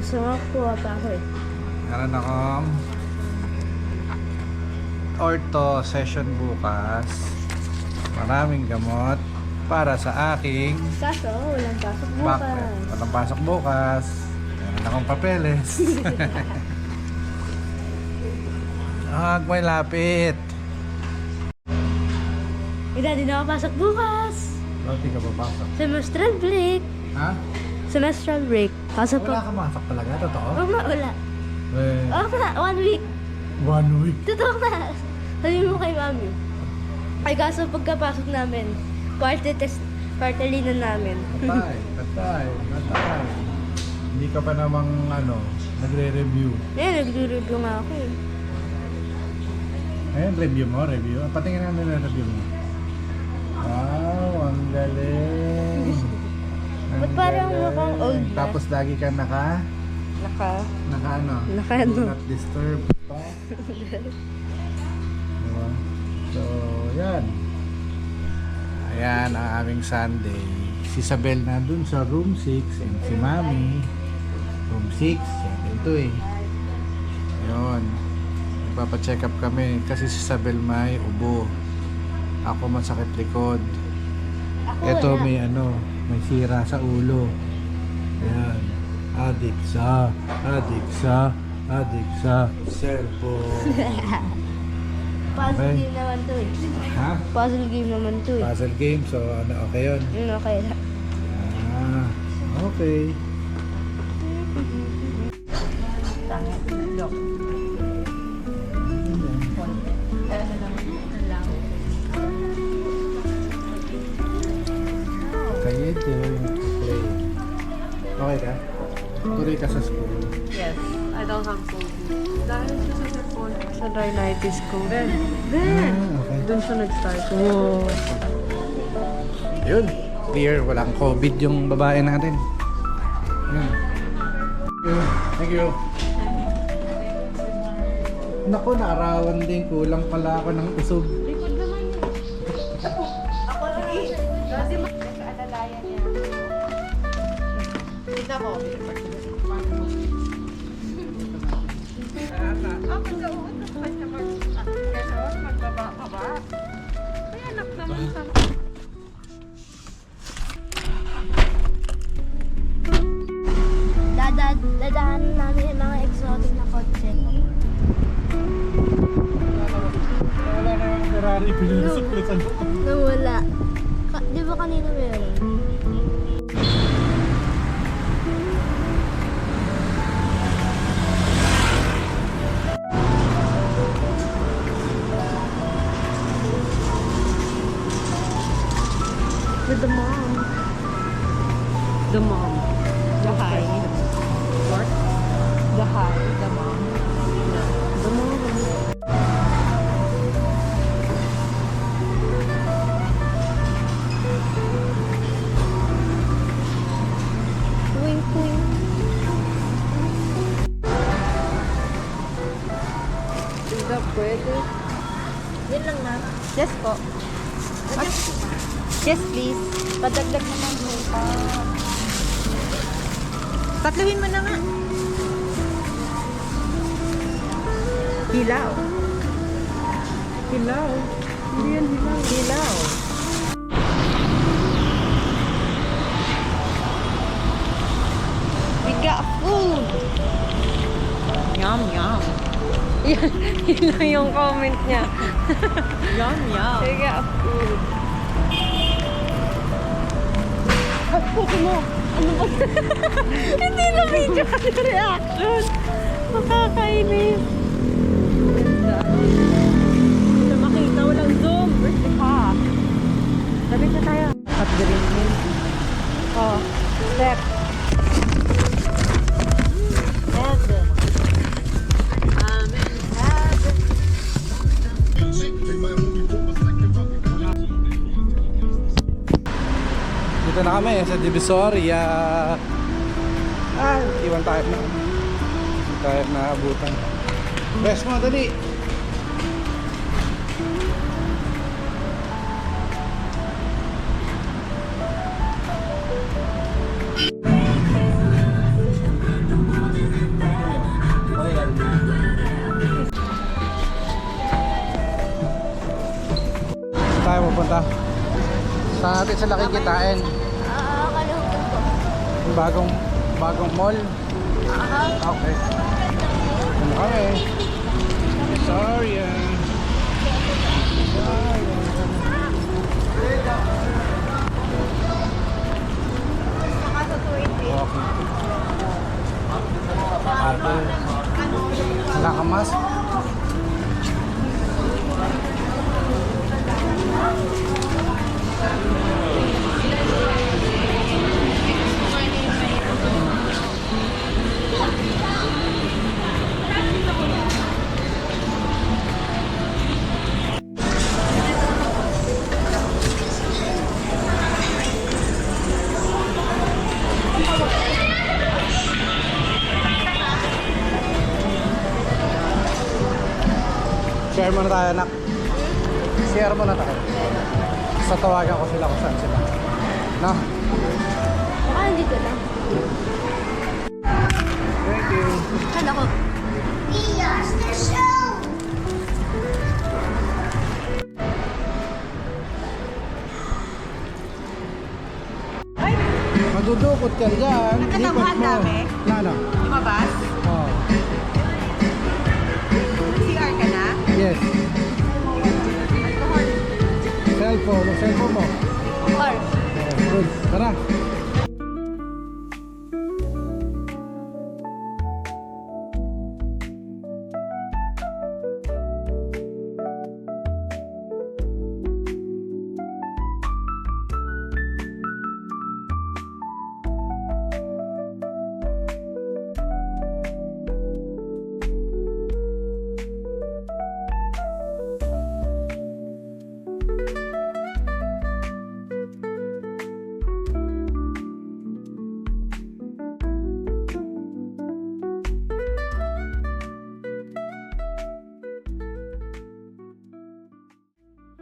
Gusto mo kuha pa ako eh. Meron akong ortho session bukas. Maraming gamot para sa aking Kaso, walang pasok bukas. bakit? Walang pasok bukas. Meron akong papeles. May lapit. Hindi na ako pasok bukas. Hindi ka papasok. Semestral break. Ha? Semestral break. Kaso Wala ka masok talaga? Totoo? wala. Eh, Na, 1 week. 1 week. Totoo na. Sabi mo kay mami. Ay kaso pagkapasok namin, quarterly na namin. Patay. Hindi ka pa namang nagre-review. Nagre-review nga ako eh. Ayan, review. Patingin nga nila review mo. Wow, ang galing. Ba't parang mukhang old na? Tapos lagi ka naka Naka Do not disturb. Diba? So, yan. Ayan ang aming Sunday. Si Isabel na dun sa room 6 and si Mami room 6. Yan ito eh. Yun. Nagpapacheck up kami kasi si Isabel may ubo. Ako masakit likod. Ito may may sira sa ulo. Ayan. Adik sa cellphone. Puzzle Okay. game naman to eh. Ha? Puzzle game naman to eh. Puzzle game. So, okay yun? Okay na. Okay. Kaya ito yung play. Okay ka? Tuloy ka sa school. Yes, I don't have COVID. Dahil siya sa report sa rhinitis ko. Okay. Doon siya nag-start. Wow. Yun. Clear. Walang COVID yung babae natin. Yun. Thank you. Naku, naarawan din. Kulang pala ako ng usog. Likod naman yun. Ako lang eh. Kasi nag-aalalayan niya. Tignan mo. Ako nauutos pa siya magbaba ka ba? Ay, anak naman sa... Dadaan namin yung mga exotic na kotse. Wala na yung Ferrari. Pinusuklitan ko. Nawala. Di ba kanina meron? With the mom. The mom. The high. What? The high. The mom. The mom. Wink, wink. Hindi pwede. Yan lang na. Yes po. Yes, please. Padagdag naman mo pa. Tatluhin mo na nga. Hilaw. Hilaw. Hindi yan hilaw. Hilaw. We got food. Yum, yum. Yun lang yung comment niya. Yum, yum. We got food. Puto mo. Ano ba? Hindi na video ka na reaction. Makakainis. Ganda. Hindi na makita. Walang zoom. Where's the car? Labit na tayo. At green yun. Oh. Left. Heaven. Amen. Heaven. Dito na kami sa Divisoria. Iwan tayo na. Hindi tayo naabutan. Best mo, dali. pupunta? Saan natin sila kikitain? Kalimutan ko. Yung bagong mall? Okay. Ano kami? Sorry Okay. Wala kang mask? Share muna tayo, anak. Share muna tayo. Sa tawagan ko sila kung saan sila. No? Baka dito lang. Thank you. Kala ko. Madudukot ka dyan. Nakatamhan Lipat mo. dami? Lalo. Lumabas? Oh. CR ka na? Yes. Cellphone mo. Car. Oh, good. Tara.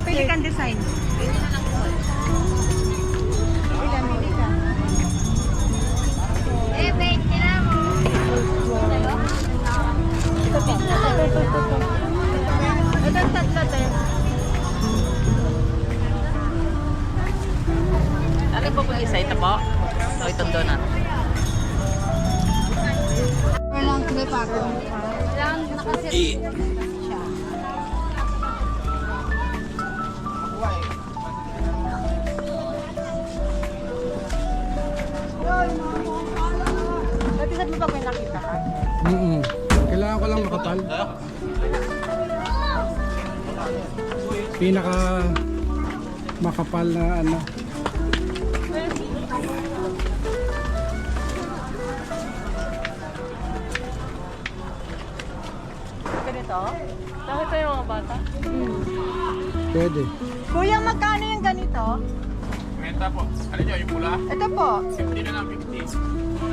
Pili kang design. Pili ka. babe, tira mo. Ito ang tatlo tayo. Ano po pag isa? Ito po? O itong donut? Walang may pako. Kailangan nakasit. Natisad mo pag may nakita ka? Kailangan ko lang makapal. Pinaka makapal na ano. Ganito? Nakita yung mga bata? Pwede. Kuya, magkano yung ganito? Menta po. Ano nyo, yung pula? Ito po. 50 na lang, 50.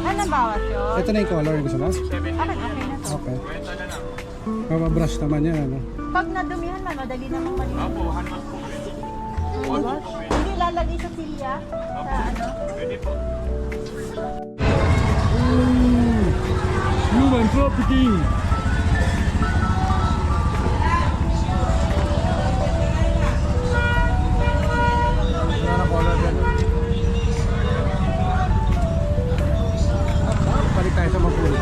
Ano bawas yun? Ito na yung color yung gusto mo? 70. Okay na to. Okay. Menta na lang. Mababrush naman yan ano. Pag nadumihan man, madali namang malinis. Opo, hanap po. Hindi lalagay sa silya? Sa ano? Pwede po. Human trafficking! Ano color yan? Balik tayo sa mapuli.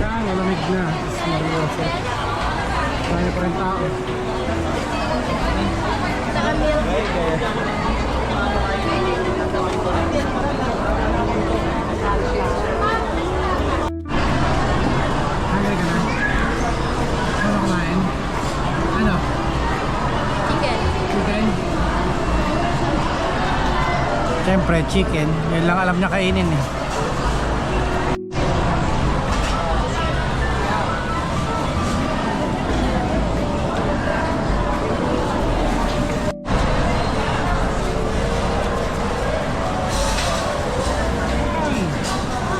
Yan, malamig na. Seryoso. Kaya pa rin tao. Saka milk. Hanggang ka na? Ano kumain? Ano? Chicken. Chicken? Siyempre, chicken. Yan lang alam niya kainin eh.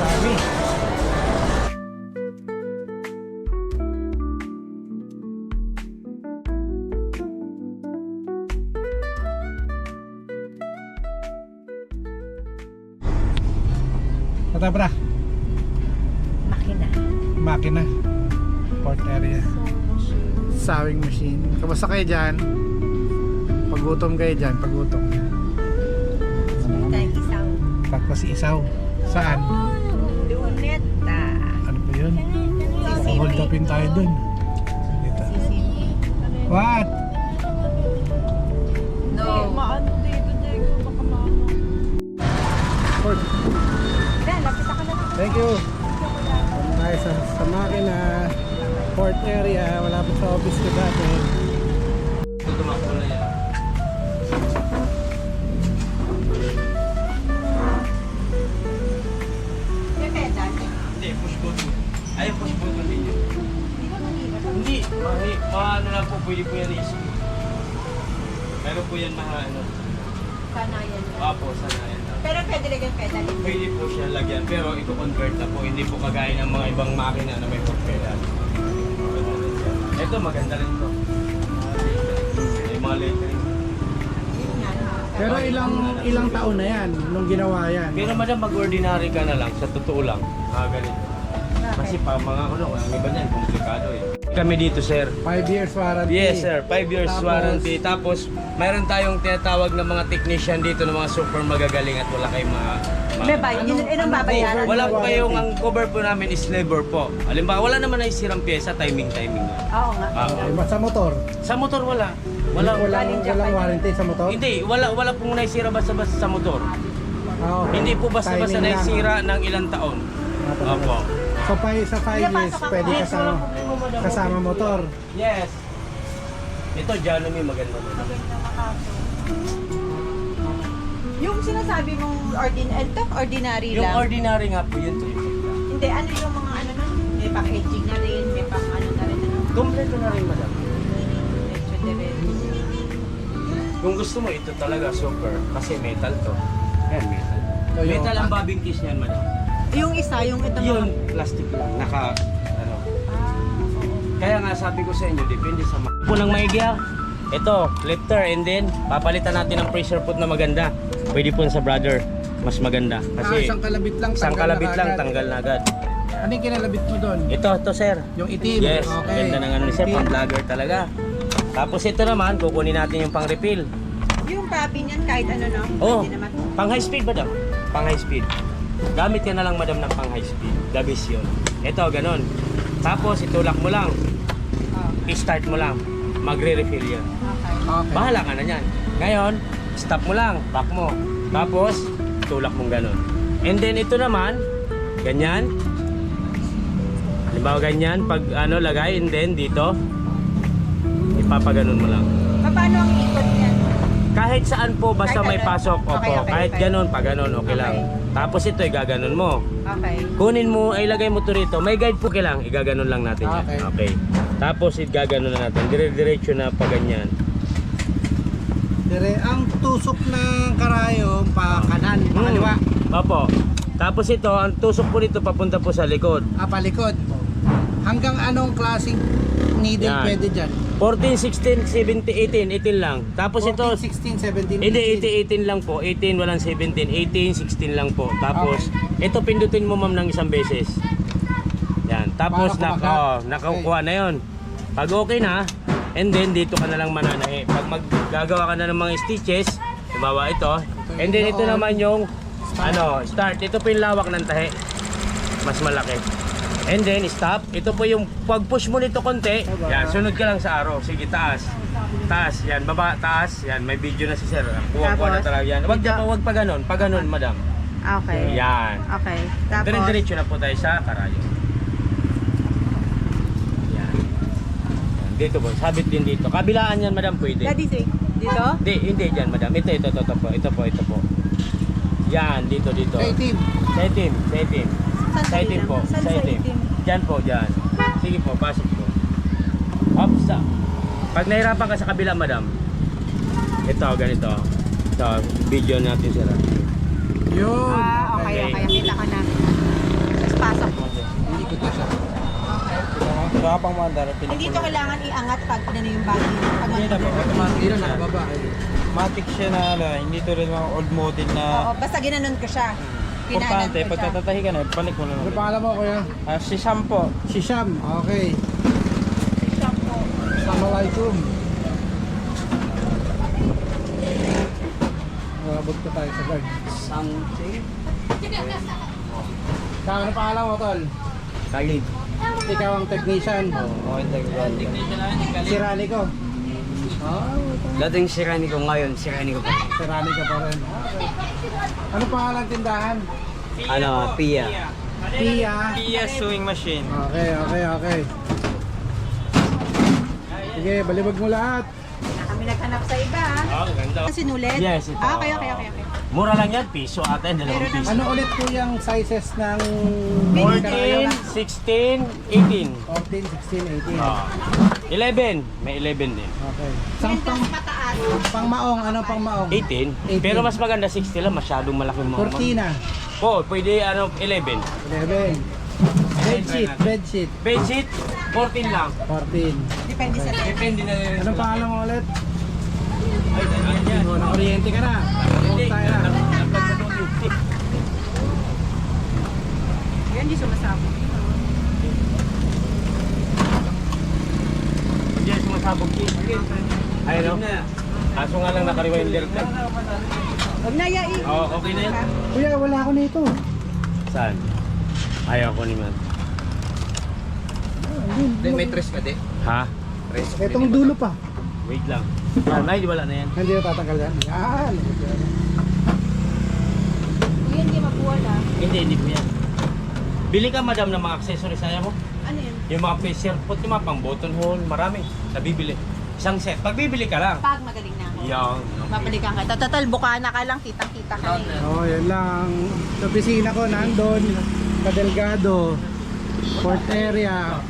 Dami. Patabra. Makina. Makina. Port area. Sawing machine. Kamusta kayo dyan? Pagutom kayo dyan, pagutom. Tayo isaw. Tapos isaw. Saan? Luneta. Ano pa yun? Hold upin tayo dun. Dito. What? No. Maano dito, Diego? Baka maano. Port. Yan, lapit ako na lang. Thank you. Tayo sa makina. Port area. Malapit sa office ko dati. Tutumakbo na yan. Yung pedal. Hindi, push button. Ay, push button din yun. Hindi, maano lang po, pwede po yan i-screw. Meron po yan ano. Sana yan. Apo, sana yan. Pero pwede lagyan pedal. Pwede po siya lagyan, pero ito convert na po. Hindi po kagaya ng mga ibang makina na may pedal. Ito, maganda rin to. May mga lettering. Pero ilang taon na yan nung ginawa yan. Pero madam, mag-ordinary ka na lang, sa totoo lang. Ganito. Kasi pa mga ang iba niyan, komplikado eh. Kami dito, sir. 5 years warranty. Yes, sir. 5 years Tapos, warranty. Tapos, mayroon tayong tinatawag ng mga technician dito ng mga super magagaling at wala kayong May bayad. Yun ang babayaran. Wala po kayong, ang cover po namin is labor po. Halimbawa, wala naman na isirang pyesa, timing lang. Oo nga. Sa motor. Sa motor wala. Walang Japan. warranty sa motor? Hindi, wala pong naisira basta-basta sa motor. Ah, okay. Hindi po basta-basta Timing lang. naisira ng ilang taon. Opo. So sa 5 years, pwede kasama motor. Yes. Ito, Janumi, maganda. Yung sinasabi mong ordinary Yung lang. ordinary nga po yun. Hindi, ano yung mga ano nun? May packaging na rin, may pang ano na rin. Ano? Kompleto na rin, madam. Medyo diretso. Kung gusto mo, ito talaga super. Kasi metal to. Yan, metal. So, yung- Metal ang bobbing case niyan, madam. Yung isa, yung ito Yun, plastic lang. Ano. Kaya nga sabi ko sa inyo, depende sa po ng maigya. Ito, lifter, and then papalitan natin ng pressure foot na maganda. Pwede po sa brother, mas maganda. Kasi isang kalabit lang, isang tanggal kalabit na lang, agad. tanggal na agad. Ano yung kinalabit mo doon? Ito, sir. Yung itim? Yes, Okay. ganda ng ano ni sir, Itim. pang vlogger talaga. Tapos ito naman, kukunin natin yung pang refill. Yung papi niyan, kahit ano no? Oh, Pwede naman. pang high speed, madam. Pang high speed. Gamit ka na lang, madam, ng pang high speed. Dabis yun. Ito, ganun. Tapos, itulak mo lang. I-start mo lang. Magre-refill yan. Okay. Bahala ka na yan. Ngayon, stop mo lang. Back mo. Tapos, tulak mong ganun. And then, ito naman, ganyan. Halimbawa, ganyan. Pag ano, lagay, and then, dito, ipapaganon mo lang. Paano ang ikot niyan? Kahit saan po, basta Kahit may ano? pasok. Opo, Okay, okay, kahit okay. ganun, pag ganun, okay lang. Tapos ito, igaganon mo. Okay. Kunin mo, ay lagay mo to rito. May guide po kailang, igaganon lang natin yan. Okay. Okay. Tapos, igaganon na natin. Dire-diretso na pa ganyan. Ang tusok ng karayom pa kanan, pa kaliwa. Opo. Tapos ito, ang tusok po nito papunta po sa likod. Palikod. Hanggang anong klaseng needle Yan. pwede dyan? 14, 16, 17, 18. 18 lang. Tapos 14, ito, 16, 17, hindi, 18. 18 lang po. 18, walang 17. 18, 16 lang po. Tapos, ito pindutin mo ma'am ng isang beses. Yan. Tapos, Para kumagat. nakakuha na yon. Pag okay na, and then dito ka na lang mananahi. Pag maggagawa ka na ng mga stitches, halimbawa ito, and then ito naman yung start. Ito po yung lawak ng tahi. Mas malaki. And then stop. Ito po yung pag-push mo nito konti. Yan, sunod ka lang sa arrow. Sige, taas. Taas, yan, baba, taas. Yan, may video na si sir. Kuha-kuha na Tapos, talaga yan. Wag dito. wag pa ganun, madam. Okay. Yan. Okay. Tapos, Dire-diretso na po tayo sa karayo. Yan. Yan. Dito po, sabit din dito. Kabilaan yan, madam, pwede. Daddy, say, dito? Hindi dyan, madam. Ito po. Yan, dito. Sa itim. Sa itim. Saan Sa itim po. Saan sa itim? Dyan po, dyan. Sige po, pasok po. Ops. Pag nahirapan ka sa kabila, madam. Ito, ganito. Ito, video natin sila. Yun. Okay. Kita ko na. Tapos pasok. Hindi ko siya. Hindi ito kailangan iangat pag ano yung body. Pag Hindi na nakababa. Matic siya na hindi to rin mga old model na Oo, basta ginanon ko siya. Importante, pag tatatahi ka na, balik mo na Ano ulit. pangalan mo, kuya? Si Sam po. Si Sham. Okay. Assalamualaikum. Abot ko tayo sa guard. Something? Ano pangalan mo, tol? Khalid. Ikaw ang technician. Okay, Si Rani ko. Dating si Rani ko ngayon, si Rani ko pa. Si Rani ka pa rin. Okay. Ano pangalan tindahan? Ano, Pia. Pia. Pia sewing machine. Okay. Sige, balibag mo lahat. Kami naghanap sa iba. Oh, ganda. Sinulit? Yes, ito. Okay. Mura lang yan, piso ata, dalawang piso. Ano ulit po yung sizes ng 14, 16, 18. 14, 16, 18. Ah. 11, may 11 din. Okay. Isang Mataas. pang maong, anong pang maong? 18. Pero mas maganda 60 lang, masyadong malaki mo. Cortina. Oo, pwede 11. 11. Bedsheet. Bedsheet, 14 lang. 14. Depende sa Depende na rin. Anong pangalan mo ulit? Ay, yan. Oh, na-oriente ka na. Hindi, Tayo na. nag-vlog sa 250. Yan, di sumasabog. Hindi, sumasabog cheese. Ayun, no? Kaso nga lang naka-rewinder ka. Huwag na yai. Oo, okay na yan. Kuya, wala ako nito. Saan? Ayaw ko naman. May tres ka di? Ha? Itong dulo pa. Wait lang. Ay, di wala na yan. Hindi na tatanggal yan. Yan. Yan, di mabuwal ah. Hindi po yan. Bili ka, madam, ng mga accessories. Ayaw mo? Ano yan? Yung mga facial pot, yung mga pang button hole, marami. Nabibili. Isang set. Pag bibili ka lang. Pag magaling na ako. Yan. Mabalikan ka. Total, bukana ka lang. Kitang-kita ka na eh. Oh, yan lang. Sa opisina ko, nandun. Delgado. Port area.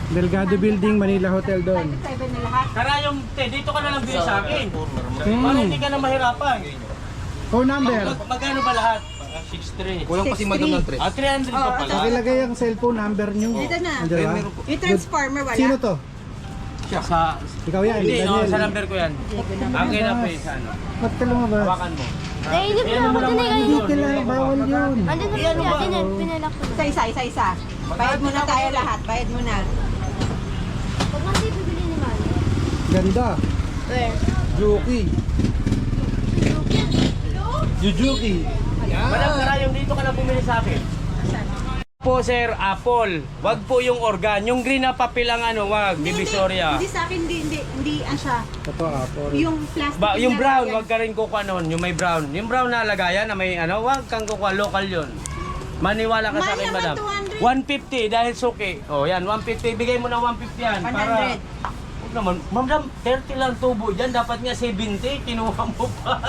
Delgado Building, Manila Hotel doon. 7 na lahat. Tara yung, dito ka na lang bili sa akin. Hmm. Para hindi ka na mahirapan. Phone number. Magkano ba lahat? 6'3". Kulang pa si Madam ng tres. 300 pa pala. Pakilagay ang cellphone number nyo. Dito na. Andiyan ba? Yung transformer wala. Sino to? Sa, Ikaw yan, hindi, Daniel. sa number ko yan. Akin na po yung sa ano. Ba't ka lumabas? Hawakan mo. Nainip na ako dun eh Hindi kanina. kailangan, bawal yun. Andun na siya, pinalak ko na. Isa. Bayad mo na tayo lahat. Bayad mo na. Huwag nga tayo bibili ni Mami. Ganda. Where? Juki. Jujuki. Madam, tara yung dito ka na bumili sa akin. Po sir, apple. Wag po yung organ. Yung green na papel ang ano, wag. Divisoria. Hindi sa akin, hindi siya. Ito, apple. Yung plastic. Yung na brown, lagayan. wag ka rin kukuha nun. Yung may brown. Yung brown na lagayan na may ano, wag kang kukuha. Local yun. Maniwala ka sa Mahal akin, naman, madam. 200. 150 dahil suki. Oh, yan, 150. Bigay mo na 150 yan. 100. Para, huwag naman. Madam, 30 lang tubo dyan. Dapat nga 70. Kinuha mo pa.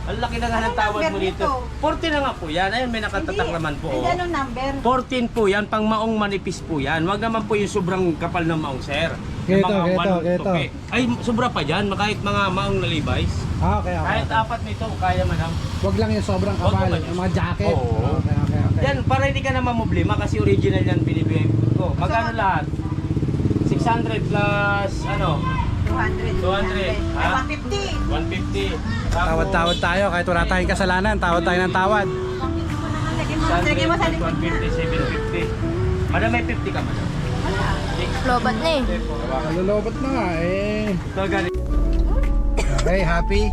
Ang laki na nga ng Anong tawad mo number dito. nito? 40 na nga po yan. Ayun, may nakatatak naman po. Hindi, oh. anong number? 14 po yan, pang maong manipis po yan. Wag naman po yung sobrang kapal ng maong, sir. Yung Keto, mga keto, 1 keto. tupi. Ay, sobra pa dyan, kahit mga maong na Levi's. Okay. Kahit 4 nito, kaya madam. Wag lang yung sobrang Wag kapal. naman. Yung mga jacket. Oo. Okay. Yan, para hindi ka na mamoblema kasi original yan binibigay ko. Magkano lahat? 600 plus, ano, 200. 200. Ha? 150. 150. Tawad-tawad tayo kahit wala tayong kasalanan. Tawad tayo ng tawad. Lagyan mo sa likod. 150, 750. Madam, may 50 ka, madam. Lobat na eh. Malulobot na nga eh. Ito, ganito. Okay, happy?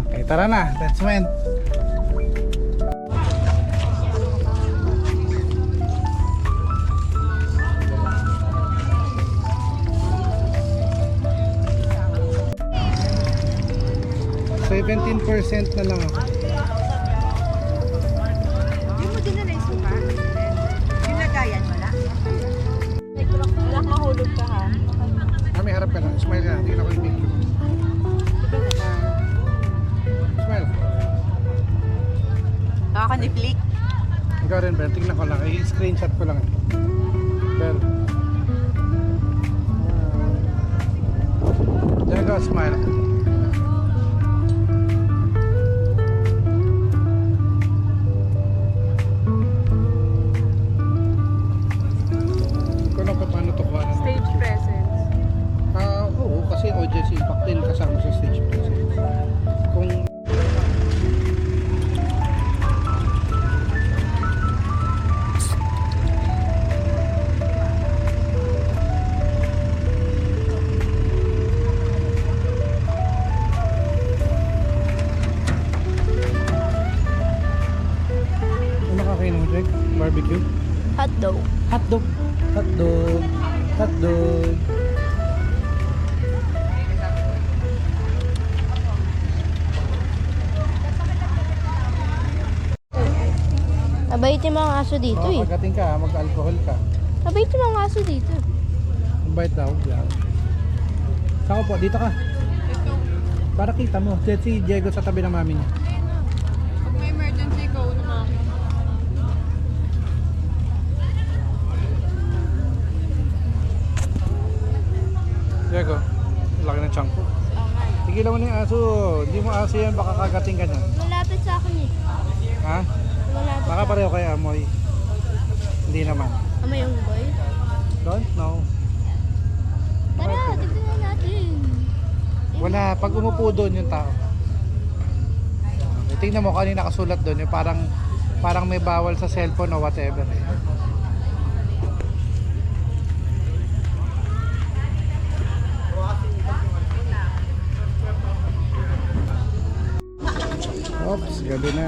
Okay, tara na. Let's win. %17% na lang ako. Yung mo din na naisuka. Yung lagayan, wala. Wala mahulog ka ha. Kami harap ka na. Smile ka na. Tingnan ko yung picture. Smile. Nakaka-deflict. Ikaw rin, Ben. Tingnan ko lang. I-screenshot ko lang. Ben. There you go. Smile. Kung ano pa paano to kuha. Stage presence. Oo, kasi OJS Impact din kasama sa stage presence. Kung doon. Mabait yung mga aso dito eh. Kagating ka, mag-alcohol ka. Mabait yung mga aso dito. Ang bait daw. Yan. Sako po, dito ka. Para kita mo. Si Diego sa tabi ng mami niya. Pag may emergency, ikaw na mami. Diego, laki ng chunk ko. Tigilan mo na yung aso. Hindi mo aso yan, baka kagating ka niyan. Malapit sa akin eh. Ha? Malapit Baka pareho kayo amoy. Hindi naman. Ama yung boy. Don't know. Tara, tignan na natin. Wala, pag umupo doon yung tao. Okay, tingnan mo kanina nakasulat doon, yung parang may bawal sa cellphone o whatever. Oops, gabi na.